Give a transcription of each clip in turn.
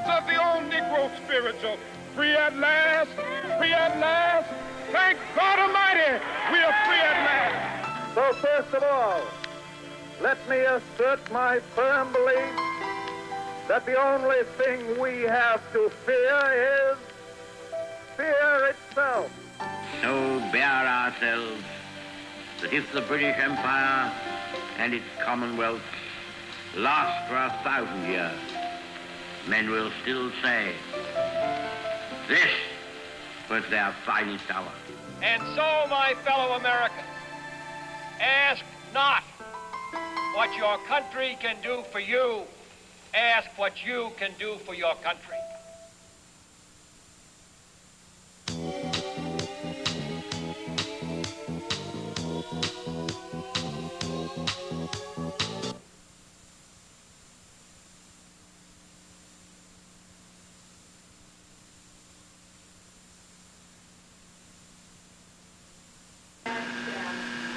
hearts of the old Negro spiritual. Free at last, free at last. Thank God Almighty, we are free at last. So first of all, let me assert my firm belief that the only thing we have to fear is fear itself. So bear ourselves that if the British Empire and its Commonwealth last for 1,000 years, men will still say, this was their finest hour. And so, my fellow Americans, ask not what your country can do for you, ask what you can do for your country.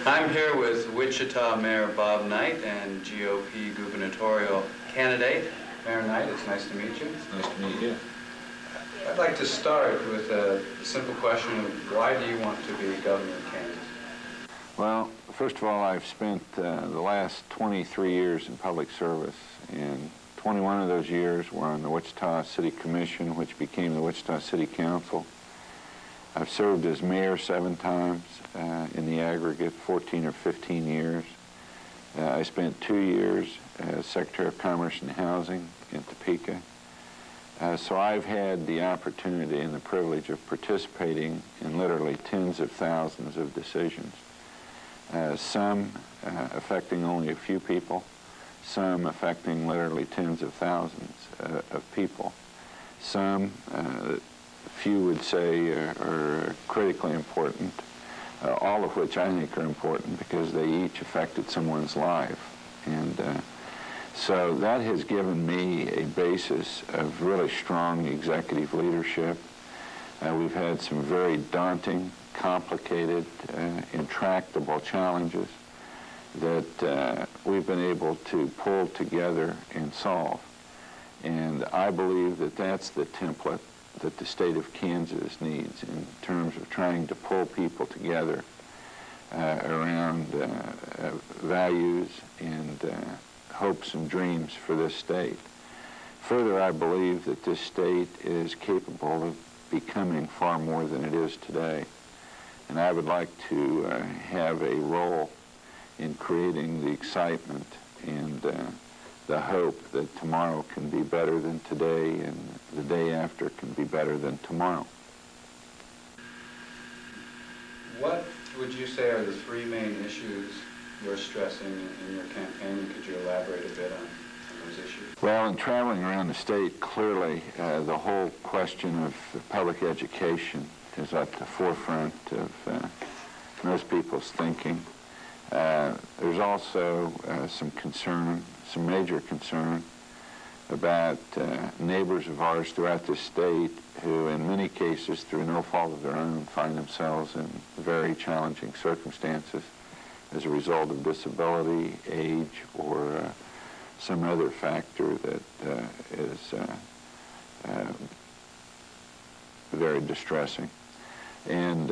I'm here with Wichita Mayor Bob Knight and GOP gubernatorial candidate. Mayor Knight, it's nice to meet you. It's nice to meet you. I'd like to start with the simple question of why do you want to be governor of Kansas? Well, first of all, I've spent the last 23 years in public service, and 21 of those years were on the Wichita City Commission, which became the Wichita City Council. I've served as mayor 7 times, in the aggregate 14 or 15 years. I spent 2 years as Secretary of Commerce and Housing in Topeka. So I've had the opportunity and the privilege of participating in literally tens of thousands of decisions, some affecting only a few people, some affecting literally tens of thousands of people, some few would say are critically important, all of which I think are important because they each affected someone's life. And so that has given me a basis of really strong executive leadership. We've had some very daunting, complicated, intractable challenges that we've been able to pull together and solve. And I believe that that's the template that the state of Kansas needs in terms of trying to pull people together around values and hopes and dreams for this state. Further, I believe that this state is capable of becoming far more than it is today. And I would like to have a role in creating the excitement and the hope that tomorrow can be better than today and the day after can be better than tomorrow. What would you say are the 3 main issues you're stressing in your campaign? Could you elaborate a bit on those issues? Well, in traveling around the state, clearly the whole question of public education is at the forefront of most people's thinking. There's also some concern, some major concern about neighbors of ours throughout the state who, in many cases, through no fault of their own, find themselves in very challenging circumstances as a result of disability, age, or some other factor that is very distressing. And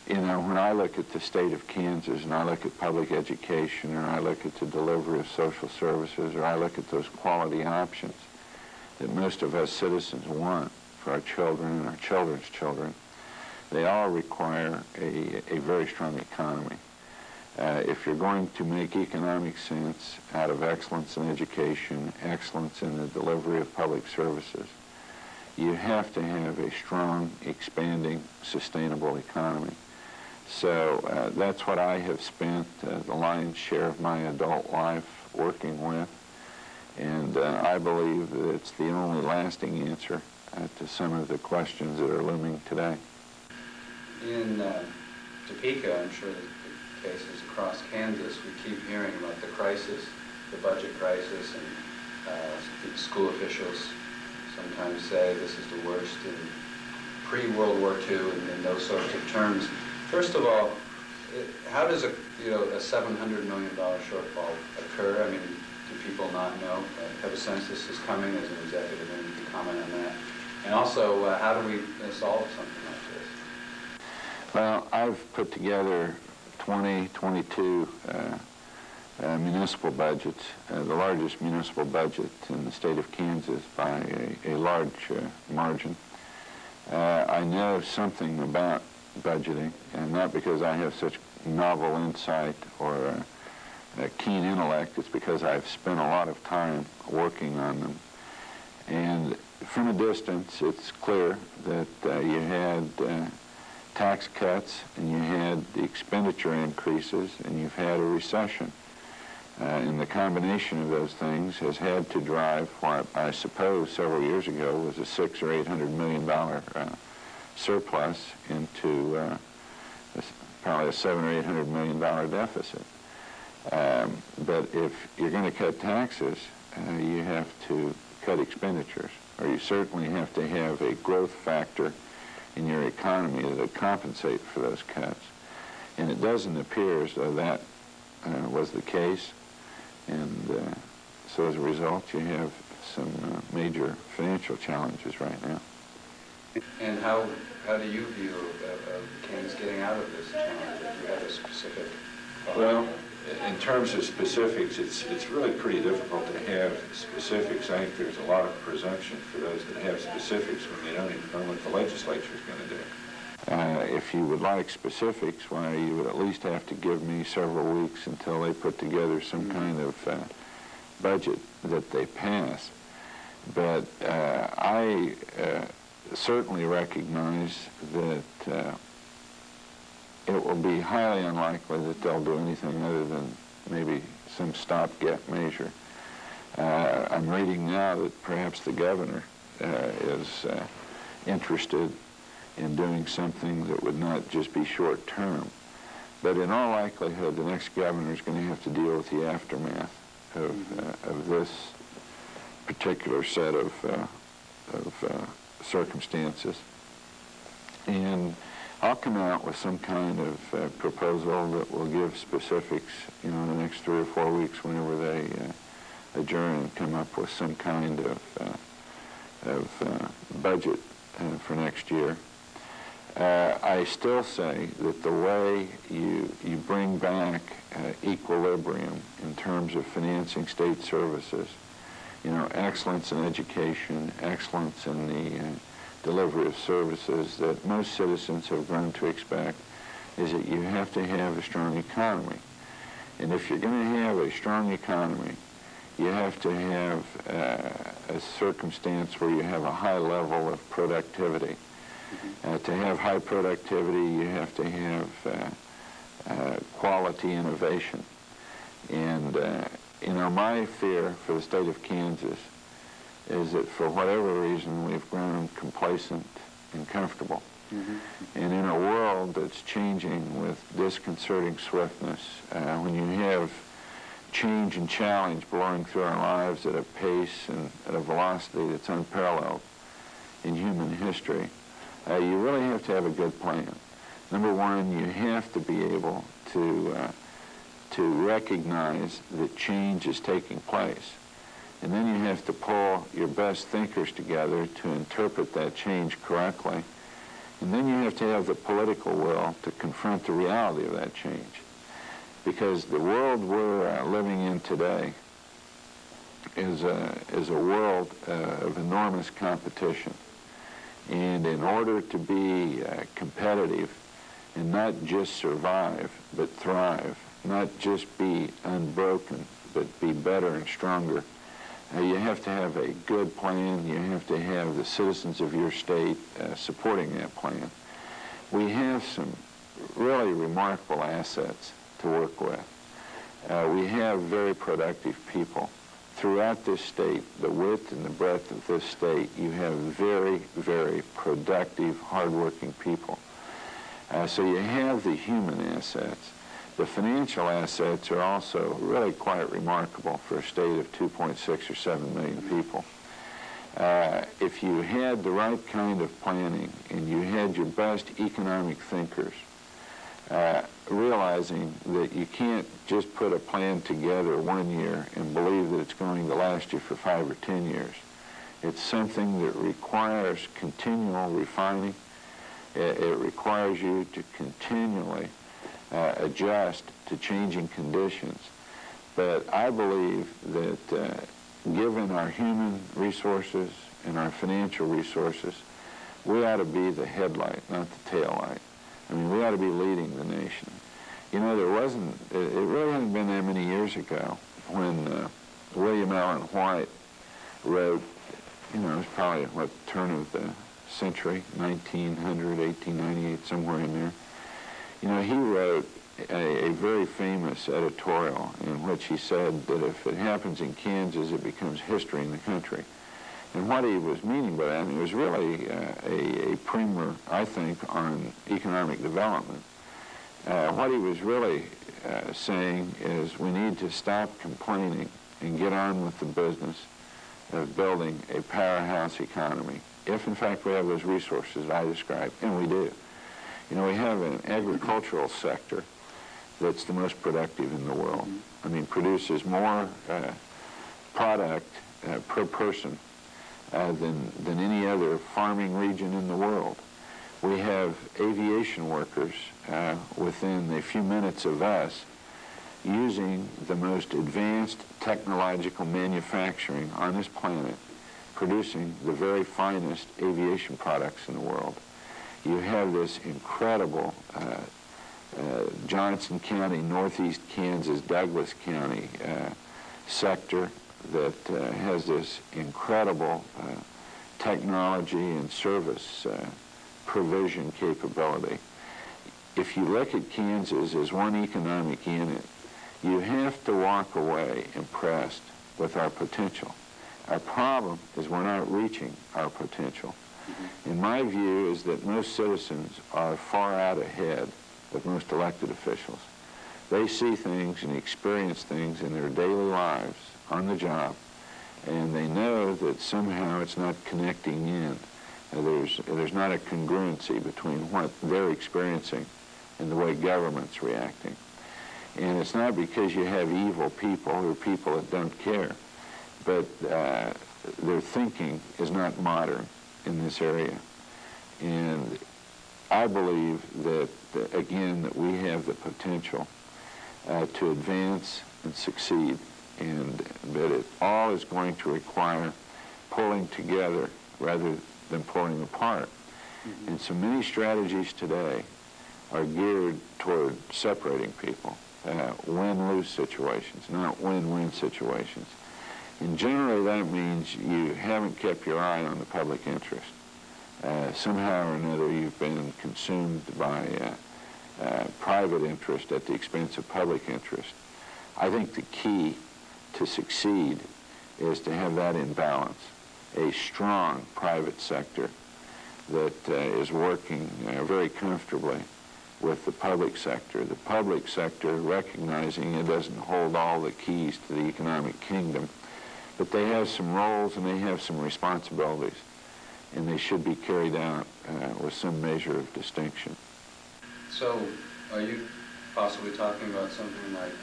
you know, when I look at the state of Kansas and I look at public education, or I look at the delivery of social services, or I look at those quality options that most of us citizens want for our children and our children's children, they all require a very strong economy. If you're going to make economic sense out of excellence in education, excellence in the delivery of public services, you have to have a strong, expanding, sustainable economy. So that's what I have spent the lion's share of my adult life working with, and I believe that it's the only lasting answer to some of the questions that are looming today. In Topeka, I'm sure the case is across Kansas, we keep hearing about the crisis, the budget crisis, and school officials sometimes say this is the worst in pre-World War II and in those sorts of terms. First of all, how does a $700 million shortfall occur? I mean, do people not know? Have a census is coming as an executive, and you can comment on that. And also, how do we solve something like this? Well, I've put together 22 municipal budgets, the largest municipal budget in the state of Kansas by a large margin. I know something about budgeting, and not because I have such novel insight or a keen intellect. It's because I've spent a lot of time working on them. And from a distance, it's clear that you had tax cuts, and you had the expenditure increases, and you've had a recession. And the combination of those things has had to drive what I suppose several years ago was a $600 or $800 million surplus into probably a $700 or $800 million deficit. But if you're going to cut taxes, you have to cut expenditures, or you certainly have to have a growth factor in your economy that would compensate for those cuts. And it doesn't appear as though that was the case. And so as a result, you have some major financial challenges right now. And how do you view Kansas getting out of this challenge? Do you have a specific thought? Well, in terms of specifics, it's really pretty difficult to have specifics. I think there's a lot of presumption for those that have specifics when they don't even know what the legislature is going to do. If you would like specifics, why, you would at least have to give me several weeks until they put together some kind of budget that they pass. But I certainly recognize that it will be highly unlikely that they'll do anything other than maybe some stopgap measure. I'm reading now that perhaps the governor is interested in doing something that would not just be short-term. But in all likelihood, the next governor is going to have to deal with the aftermath of this particular set of circumstances. And I'll come out with some kind of proposal that will give specifics, you know, in the next 3 or 4 weeks whenever they adjourn and come up with some kind of budget for next year. I still say that the way you bring back equilibrium in terms of financing state services, you know, excellence in education, excellence in the delivery of services that most citizens have grown to expect, is that you have to have a strong economy. And if you're going to have a strong economy, you have to have a circumstance where you have a high level of productivity. To have high productivity, you have to have quality innovation. And, you know, my fear for the state of Kansas is that for whatever reason we've grown complacent and comfortable. And in a world that's changing with disconcerting swiftness, when you have change and challenge blowing through our lives at a pace and at a velocity that's unparalleled in human history, you really have to have a good plan. Number one, you have to be able to recognize that change is taking place. And then you have to pull your best thinkers together to interpret that change correctly. And then you have to have the political will to confront the reality of that change. Because the world we're living in today is a world of enormous competition. And in order to be competitive and not just survive, but thrive, not just be unbroken, but be better and stronger, you have to have a good plan. You have to have the citizens of your state supporting that plan. We have some really remarkable assets to work with. We have very productive people. Throughout this state, the width and the breadth of this state, you have very, very productive, hardworking people. So you have the human assets. The financial assets are also really quite remarkable for a state of 2.6 or 7 million people. If you had the right kind of planning and you had your best economic thinkers realizing that you can't just put a plan together one year and believe that it's going to last you for 5 or 10 years. It's something that requires continual refining. It requires you to continually adjust to changing conditions. But I believe that given our human resources and our financial resources, we ought to be the headlight, not the tail light. I mean, we ought to be leading the nation. You know, it really hadn't been that many years ago when William Allen White wrote, you know, it was probably at what turn of the century, 1900, 1898, somewhere in there. You know, he wrote a very famous editorial in which he said that if it happens in Kansas, it becomes history in the country. And what he was meaning by that, and it was really a primer, I think, on economic development. What he was really saying is we need to stop complaining and get on with the business of building a powerhouse economy, if in fact we have those resources that I described, and we do. You know, we have an agricultural sector that's the most productive in the world. I mean, produces more product per person than any other farming region in the world. We have aviation workers within a few minutes of us using the most advanced technological manufacturing on this planet, producing the very finest aviation products in the world. You have this incredible Johnson County, Northeast Kansas, Douglas County sector that has this incredible technology and service provision capability. If you look at Kansas as one economic unit, you have to walk away impressed with our potential. Our problem is we're not reaching our potential. And my view is that most citizens are far out ahead of most elected officials. They see things and experience things in their daily lives on the job, and they know that somehow it's not connecting in. There's not a congruency between what they're experiencing and the way government's reacting. And it's not because you have evil people or people that don't care, but their thinking is not modern in this area. And I believe that, again, that we have the potential to advance and succeed, and that it all is going to require pulling together rather than pulling apart. And so many strategies today are geared toward separating people, win-lose situations, not win-win situations. And generally that means you haven't kept your eye on the public interest. Somehow or another you've been consumed by private interest at the expense of public interest. I think the key to succeed is to have that in balance. A strong private sector that is working very comfortably with the public sector. The public sector recognizing it doesn't hold all the keys to the economic kingdom, but they have some roles and they have some responsibilities, and they should be carried out with some measure of distinction. So, are you possibly talking about something like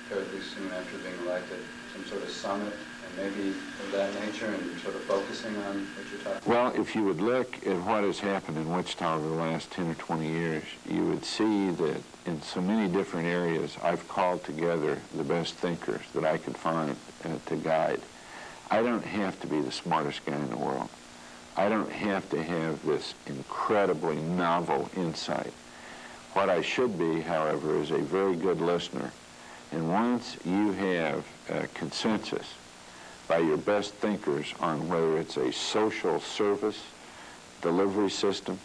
fairly soon after being elected, some sort of summit, and maybe of that nature, and sort of focusing on what you're talking about? Well, if you would look at what has happened in Wichita over the last 10 or 20 years, you would see that in so many different areas, I've called together the best thinkers that I could find to guide. I don't have to be the smartest guy in the world. I don't have to have this incredibly novel insight. What I should be, however, is a very good listener. And once you have a consensus by your best thinkers on whether it's a social service delivery system,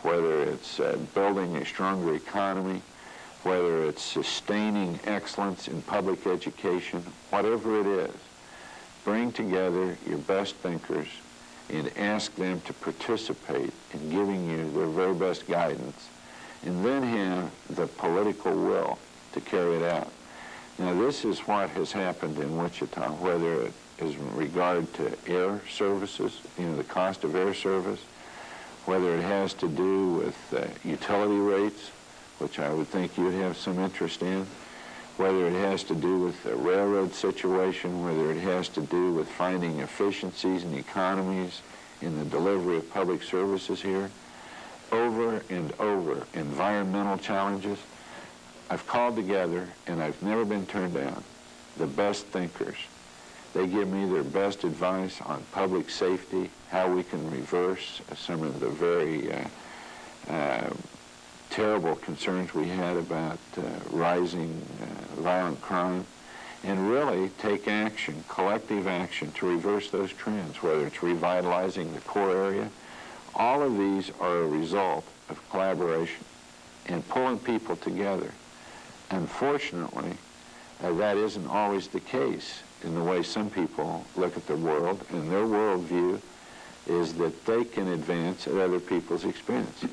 whether it's building a stronger economy, whether it's sustaining excellence in public education, whatever it is, bring together your best thinkers and ask them to participate in giving you their very best guidance, and then have the political will to carry it out. Now, this is what has happened in Wichita, whether it is in regard to air services, you know, the cost of air service, whether it has to do with utility rates, which I would think you'd have some interest in, whether it has to do with the railroad situation, whether it has to do with finding efficiencies and economies in the delivery of public services here, over and over, environmental challenges. I've called together, and I've never been turned down, the best thinkers. They give me their best advice on public safety, how we can reverse some of the very terrible concerns we had about rising violent crime, and really take action, collective action, to reverse those trends, whether it's revitalizing the core area. All of these are a result of collaboration and pulling people together. Unfortunately, that isn't always the case in the way some people look at the world, and their worldview is that they can advance at other people's expense.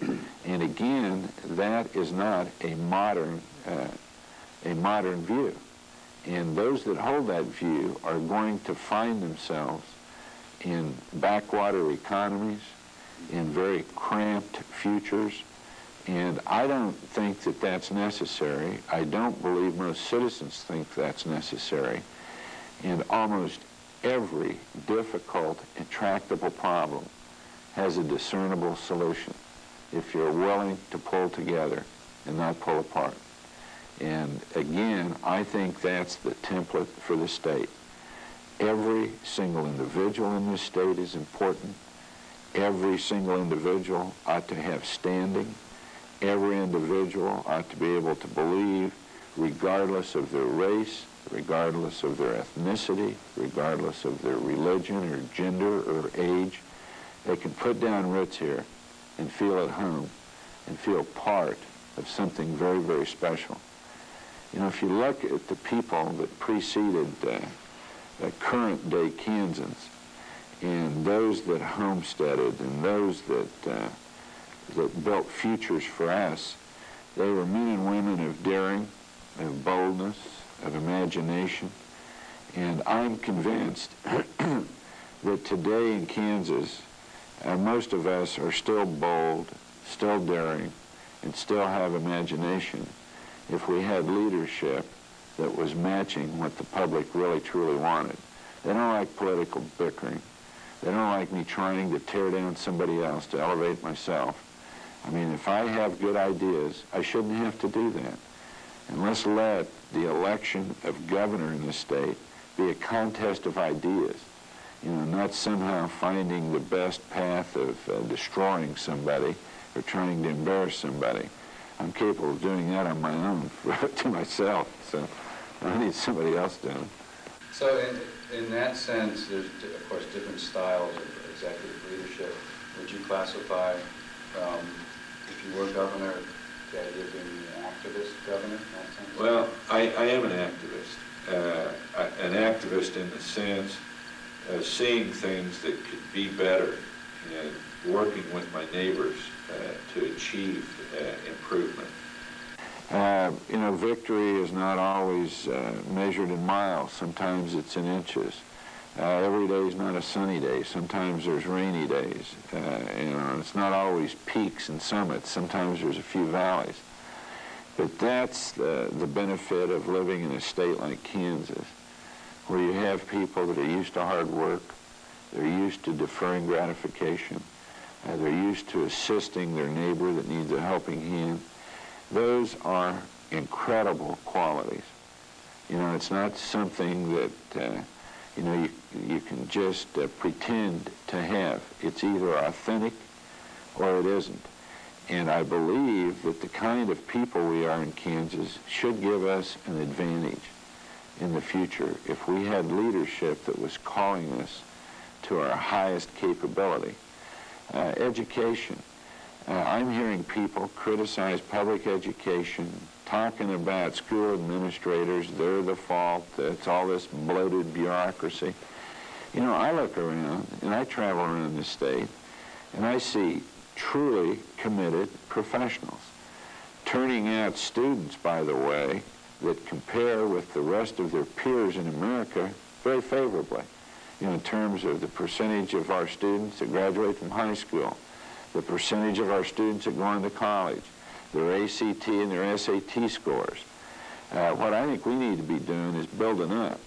And again, that is not a modern view. And those that hold that view are going to find themselves in backwater economies, in very cramped futures, and I don't think that that's necessary. I don't believe most citizens think that's necessary. And almost every difficult, intractable problem has a discernible solution if you're willing to pull together and not pull apart. And again, I think that's the template for the state. Every single individual in this state is important. Every single individual ought to have standing. Every individual ought to be able to believe, regardless of their race, regardless of their ethnicity, regardless of their religion or gender or age, they can put down roots here and feel at home and feel part of something very, very special. You know, if you look at the people that preceded current-day Kansans, and those that homesteaded and those that built futures for us, they were men and women of daring, of boldness, of imagination. And I'm convinced that today in Kansas, most of us are still bold, still daring, and still have imagination if we had leadership that was matching what the public really truly wanted. They don't like political bickering. They don't like me trying to tear down somebody else to elevate myself. I mean, if I have good ideas, I shouldn't have to do that. And let's let the election of governor in this state be a contest of ideas, you know, not somehow finding the best path of destroying somebody or trying to embarrass somebody. I'm capable of doing that on my own to myself, so I don't need somebody else doing it. So in that sense, there's, of course, different styles of executive leadership. Would you classify, if you were governor, the idea of being an activist governor in that sense? Well, I am an activist in the sense of seeing things that could be better and working with my neighbors to achieve improvement. You know, victory is not always measured in miles. Sometimes it's in inches. Every day is not a sunny day. Sometimes there's rainy days. You know, it's not always peaks and summits. Sometimes there's a few valleys. But that's the benefit of living in a state like Kansas, where you have people that are used to hard work, they're used to deferring gratification, they're used to assisting their neighbor that needs a helping hand. Those are incredible qualities. You know, it's not something that, you know, you can just pretend to have. It's either authentic or it isn't. And I believe that the kind of people we are in Kansas should give us an advantage in the future if we had leadership that was calling us to our highest capability. Education. I'm hearing people criticize public education, talking about school administrators, they're the fault, it's all this bloated bureaucracy. You know, I look around, and I travel around this state, and I see truly committed professionals, turning out students, by the way, that compare with the rest of their peers in America very favorably, you know, in terms of the percentage of our students that graduate from high school, the percentage of our students that go on to college, their ACT and their SAT scores. What I think we need to be doing is building up,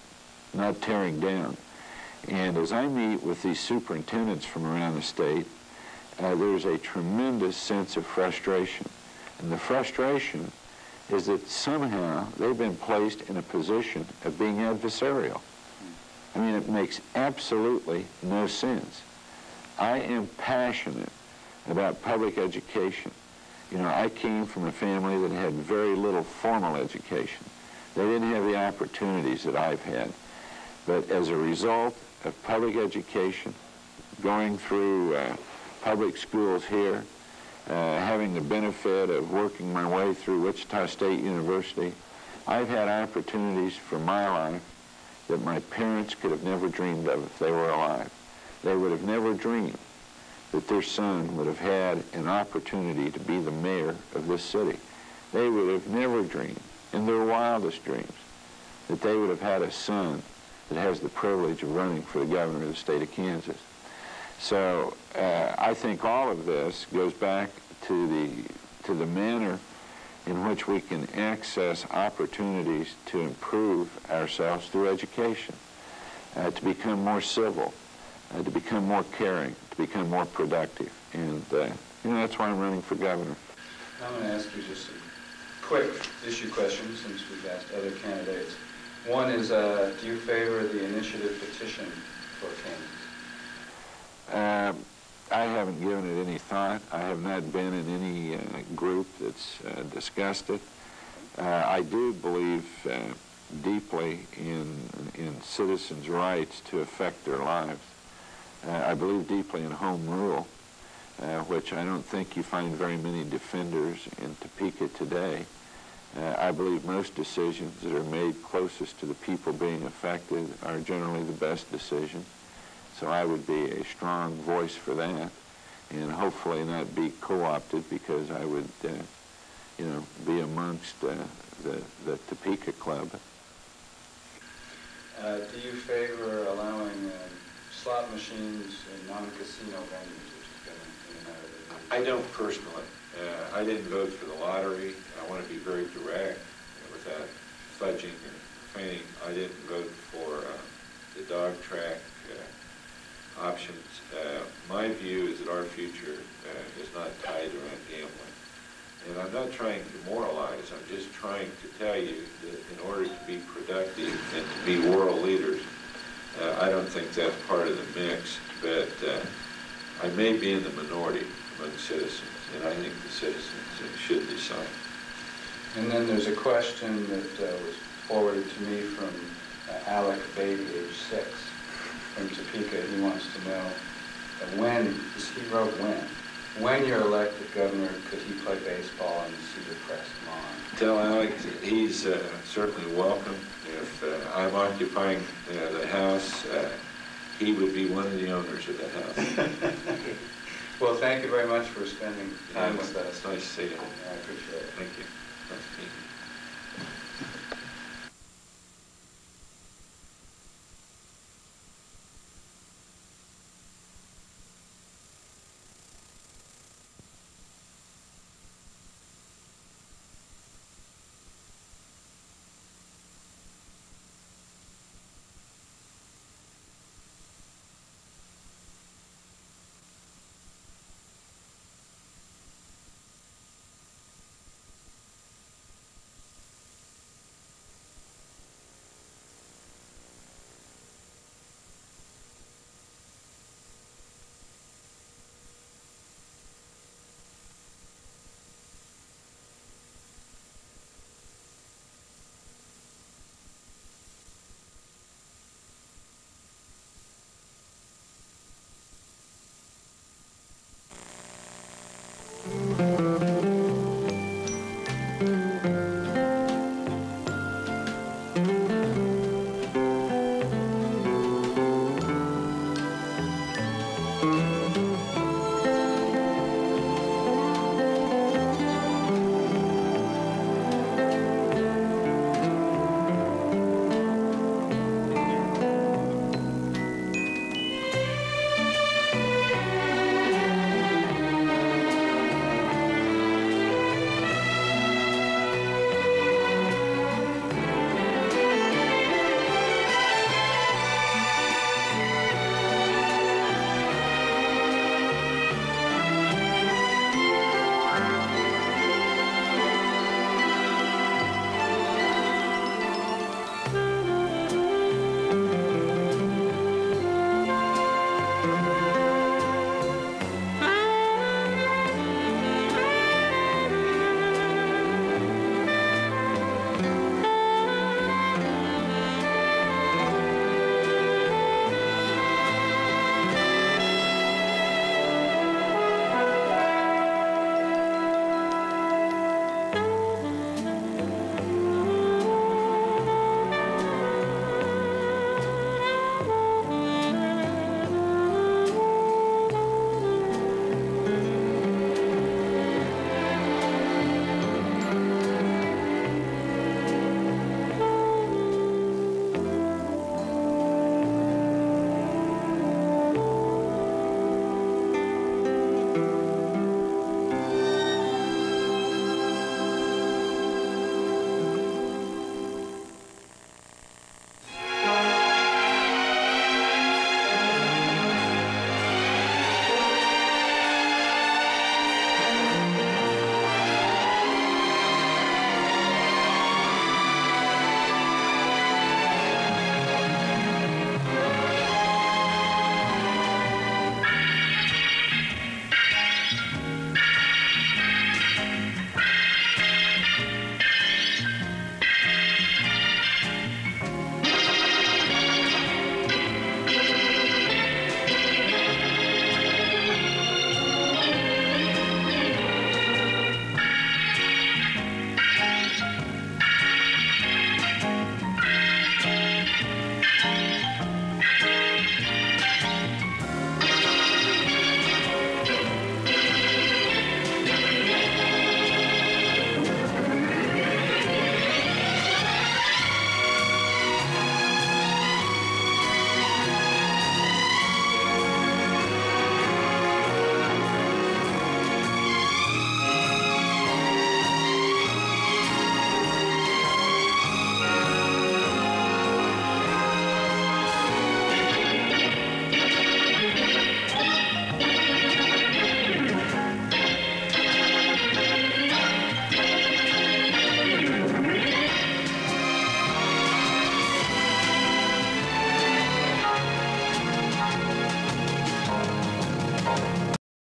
not tearing down. And as I meet with these superintendents from around the state, there's a tremendous sense of frustration. And the frustration is that somehow they've been placed in a position of being adversarial. I mean, it makes absolutely no sense. I am passionate about public education. You know, I came from a family that had very little formal education. They didn't have the opportunities that I've had. But as a result of public education, going through public schools here, having the benefit of working my way through Wichita State University, I've had opportunities for my life that my parents could have never dreamed of if they were alive. They would have never dreamed that their son would have had an opportunity to be the mayor of this city. They would have never dreamed, in their wildest dreams, that they would have had a son that has the privilege of running for the governor of the state of Kansas. So I think all of this goes back to the manner in which we can access opportunities to improve ourselves through education, to become more civil, to become more caring, to become more productive. And, you know, that's why I'm running for governor. I'm going to ask you just a quick issue question since we've asked other candidates. One is, do you favor the initiative petition for Kansas? I haven't given it any thought. I have not been in any group that's discussed it. I do believe deeply in citizens' rights to affect their lives. I believe deeply in home rule, which I don't think you find very many defenders in Topeka today. I believe most decisions that are made closest to the people being affected are generally the best decision. So I would be a strong voice for that, and hopefully not be co-opted, because I would, you know, be amongst the Topeka Club. Do you favor allowing slot machines in non-casino venues, which has been in the matter? I don't personally. I didn't vote for the lottery. I want to be very direct without fudging or feigning. I didn't vote for the dog track options. My view is that our future is not tied around gambling. And I'm not trying to moralize. I'm just trying to tell you that in order to be productive and to be world leaders, I don't think that's part of the mix. But I may be in the minority among citizens, and I think the citizens should decide. And then there's a question that was forwarded to me from Alec Baby, age 6, from Topeka. He wants to know when, he wrote when you're elected governor, could he play baseball on the Cedar Crest lawn? Tell Alec he's certainly welcome. If I'm occupying the house, he would be one of the owners of the house. Well, thank you very much for spending time with us. It's nice to see you. I appreciate it. Thank you. Nice to meet you.